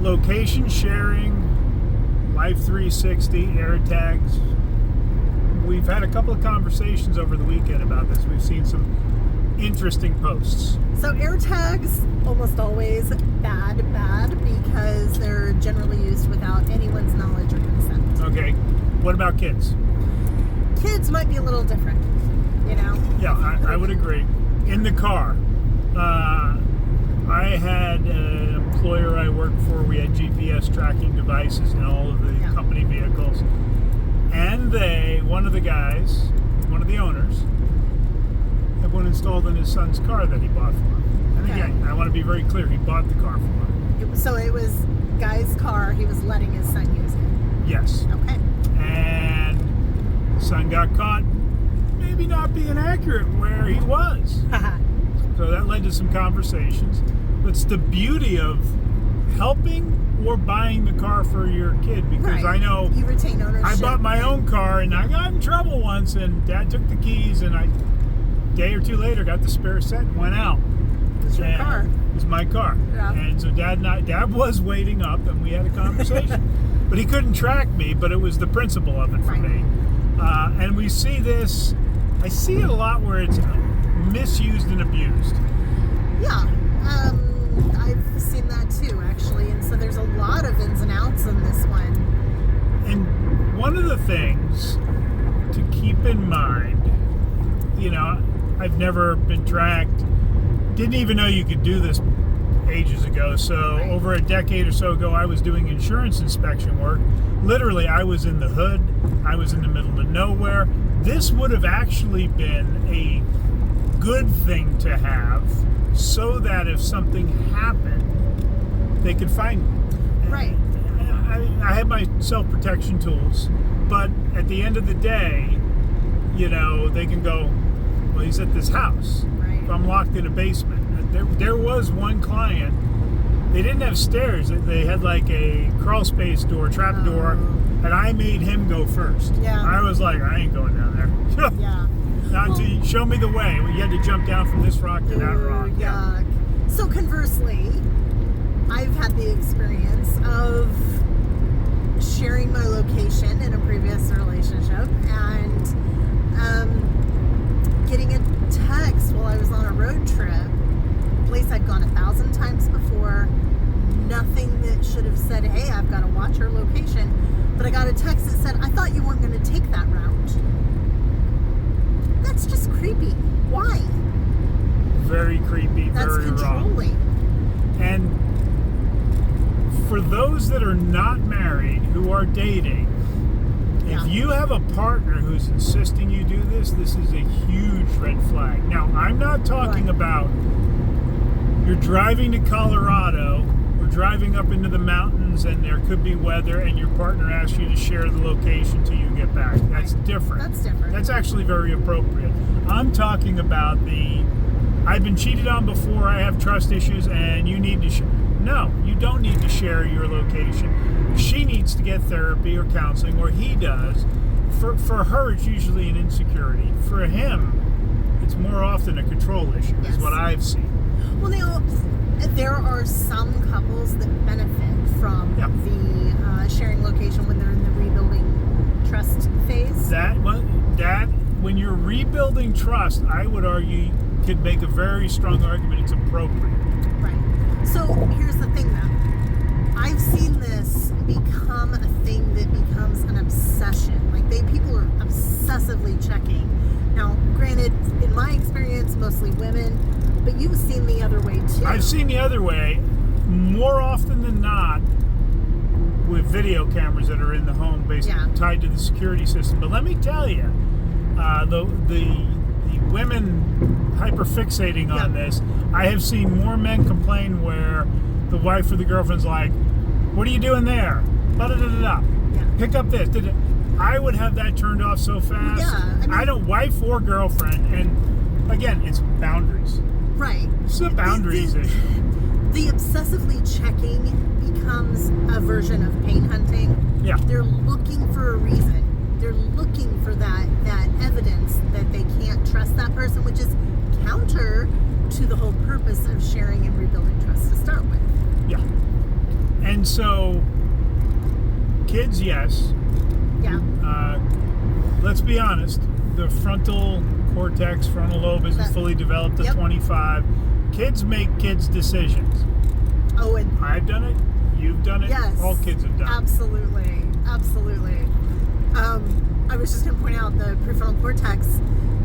location sharing, Life 360, air tags. We've had a couple of conversations over the weekend about this. We've seen some interesting posts. So air tags, almost always bad, because they're generally used without anyone's knowledge or consent. Okay. What about kids? Kids might be a little different, you know? Yeah, I would agree. In the car, I had an employer I worked for. We had GPS tracking devices in all of the company vehicles. And one of the guys, one of the owners, had one installed in his son's car that he bought for him. And again, I want to be very clear, he bought the car for him. So it was guy's car, he was letting his son use it? Yes. Okay. And son got caught maybe not being accurate where he was. So that led to some conversations. But it's the beauty of helping or buying the car for your kid, because I know you retain ownership. I bought my own car and I got in trouble once, and Dad took the keys, and a day or two later got the spare set and went out. It was your car. It was my car. Yeah. And so Dad was waiting up, and we had a conversation. But he couldn't track me, but it was the principle of it for me. And we see this, I see it a lot where it's misused and abused. Yeah. I've seen that too, actually. And so there's a lot of ins and outs in this one. And one of the things to keep in mind, you know, I've never been tracked, didn't even know you could do this ages ago. So over a decade or so ago, I was doing insurance inspection work. Literally, I was in the hood. I was in the middle of nowhere. This would have actually been a good thing to have, so that if something happened, they could find me. Right. I had my self-protection tools, but at the end of the day, you know, they can go, well, he's at this house. Right. If I'm locked in a basement. There was one client, they didn't have stairs. They had like a crawl space door, trap door, and I made him go first. Yeah. I was like, I ain't going down there. Yeah. Not until you show me the way. You had to jump down from this rock to that rock. Yeah. So conversely, I've had the experience of sharing my location in a previous relationship and getting a text while I was on a road trip, a place I'd gone 1,000 times before, nothing that should have said, hey, I've got to watch your location, but I got a text that said, I thought you weren't going to take that route. That's just creepy. Why? Very creepy, very wrong. That's controlling. And for those that are not married, who are dating, if you have a partner who's insisting you do this, this is a huge red flag. Now, I'm not talking about you're driving to Colorado or driving up into the mountains and there could be weather and your partner asks you to share the location till you get back. That's different. That's different. That's actually very appropriate. I'm talking about I've been cheated on before, I have trust issues, and you need to share. No, you don't need to share your location. She needs to get therapy or counseling, or he does. For her, it's usually an insecurity. For him, it's more often a control issue, is what I've seen. Well, now, there are some couples that benefit from the sharing location when they're in the rebuilding trust phase. When you're rebuilding trust, I would argue, could make a very strong argument it's appropriate. Right. So here's the thing, though. I've seen this become a thing that becomes an obsession. Like people are obsessively checking. Now, granted, in my experience, mostly women, but you've seen the other way too. I've seen the other way more often than not with video cameras that are in the home, basically tied to the security system. But let me tell you, the women hyperfixating on this, I have seen more men complain where the wife or the girlfriend's like, what are you doing there? Da-da-da-da-da. Pick up this. I would have that turned off so fast. Yeah, I don't, wife or girlfriend, and again, it's boundaries. Right. It's a boundaries issue. The obsessively checking becomes a version of pain hunting. Yeah. They're looking for a reason. They're looking for that evidence that they can't trust that person, which is counter to the whole purpose of sharing and rebuilding trust to start with. Yeah. And And so, kids, yes. Yeah. Let's be honest. The frontal lobe isn't fully developed at 25. Kids make kids' decisions. Oh, and I've done it. You've done it. yes, all kids have done it. Absolutely. I was just going to point out the prefrontal cortex.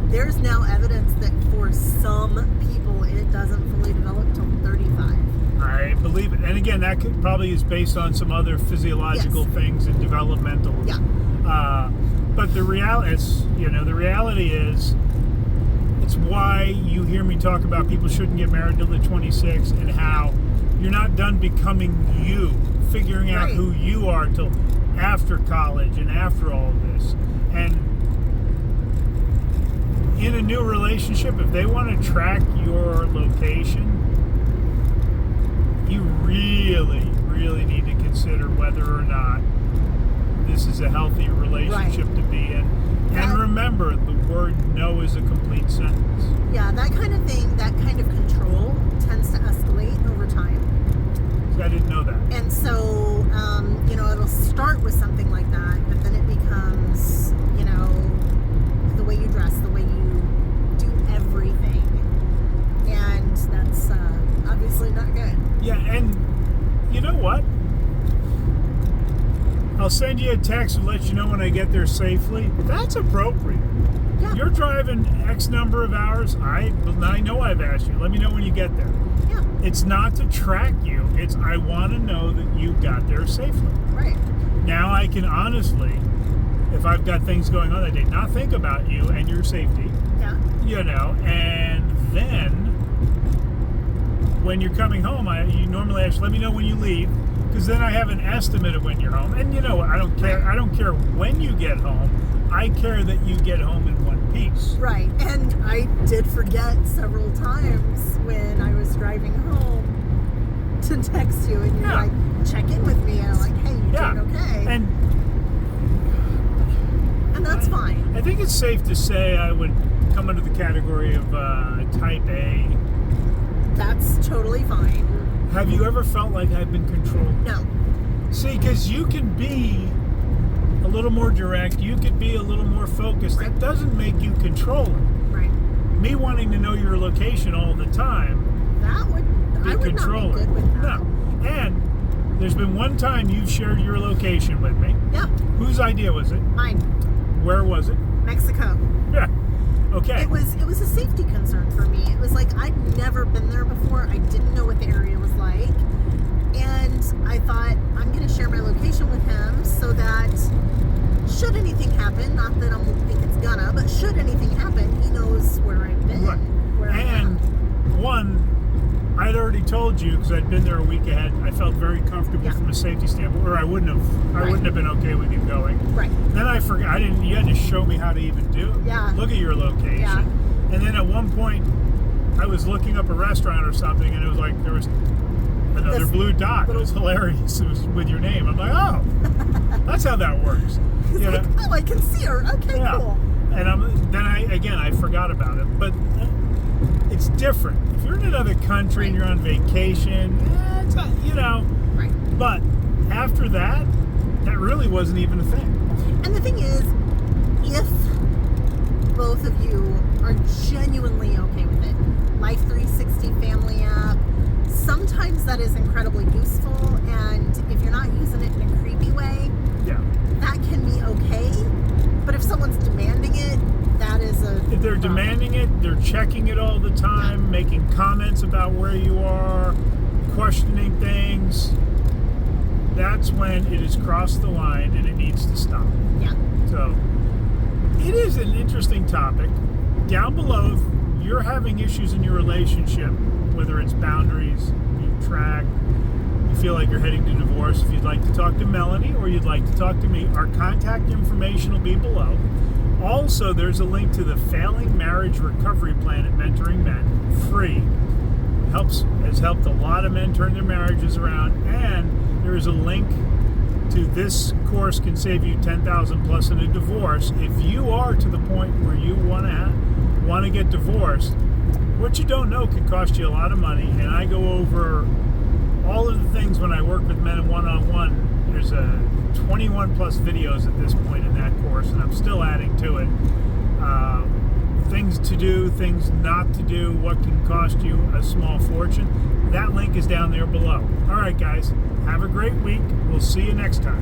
There's now evidence that for some people it doesn't fully develop till 35. I believe it. And again, that probably is based on some other physiological things and developmental. Yeah. But the reality is, it's why you hear me talk about people shouldn't get married till they're 26, and how you're not done becoming you, figuring out who you are till after college and after all of this. And in a new relationship, if they want to track your location, you really, really need to consider whether or not this is a healthy relationship to be in. And remember, the word no is a complete sentence. Yeah, that kind of thing, that kind of control tends to escalate over time. I didn't know that. And so, it'll start with something like that, but then it becomes, the way you dress, the way you do everything. And that's obviously not good. Yeah, and you know what? I'll send you a text and let you know when I get there safely. That's appropriate. Yeah. You're driving X number of hours. I know I've asked you. Let me know when you get there. Yeah. It's not to track you. It's I want to know that you got there safely. Right. Now I can honestly, if I've got things going on that day, not think about you and your safety. Yeah. And then when you're coming home, you normally ask, let me know when you leave, because then I have an estimate of when you're home. And I don't care. I don't care when you get home. I care that you get home in one piece. Right. And I did forget several times when I was driving home to text you, and you're like, check in with me, and I'm like, hey, you doing okay? And that's fine. I think it's safe to say I would come under the category of type A. That's totally fine. Have you ever felt like I've been controlled? No. See, because you can be a little more direct, you could be a little more focused. That doesn't make you controlling. Right. Me wanting to know your location all the time, I would not be good with that. No. And there's been one time you've shared your location with me. Yeah. Whose idea was it? Mine. Where was it? Mexico. Yeah. Okay. It was a safety concern for me. It was like I'd never been there before. I didn't know what the area was like. And I thought, I'm going to share my location with him so that should anything happen, not that I think it's gonna, but should anything happen, he knows where I've been. Right. And I'd already told you, because I'd been there a week ahead, I felt very comfortable from a safety standpoint, or I wouldn't have been okay with you going. Right. Then I forgot, you had to show me how to even do it. Yeah. Look at your location. Yeah. And then at one point, I was looking up a restaurant or something, and it was like, there was another blue dot. It was hilarious. It was with your name. I'm like, oh, that's how that works. Oh, I can see her. Okay, cool. And I forgot about it. But it's different. If you're in another country and you're on vacation, it's Right. But after that, that really wasn't even a thing. And the thing is, if both of you are genuinely okay with it, Life 360 family app, sometimes that is incredibly useful, and if you're not using it in a creepy way, that can be okay. But if someone's demanding it, that is if they're demanding it, they're checking it all the time, making comments about where you are, questioning things, that's when it has crossed the line and it needs to stop. Yeah. So it is an interesting topic. Down below, if you're having issues in your relationship, whether it's boundaries, you track, you feel like you're heading to divorce, if you'd like to talk to Melanie or you'd like to talk to me, our contact information will be below. Also, there's a link to the Failing Marriage Recovery Plan at Mentoring Men, free. Has helped a lot of men turn their marriages around, and there is a link to this course can save you $10,000 plus in a divorce. If you are to the point where you want to get divorced, what you don't know can cost you a lot of money, and I go over all of the things when I work with men in one-on-one There's 21 plus videos at this point in that course, and I'm still adding to it. Things to do, things not to do, what can cost you a small fortune. That link is down there below. All right, guys, have a great week. We'll see you next time.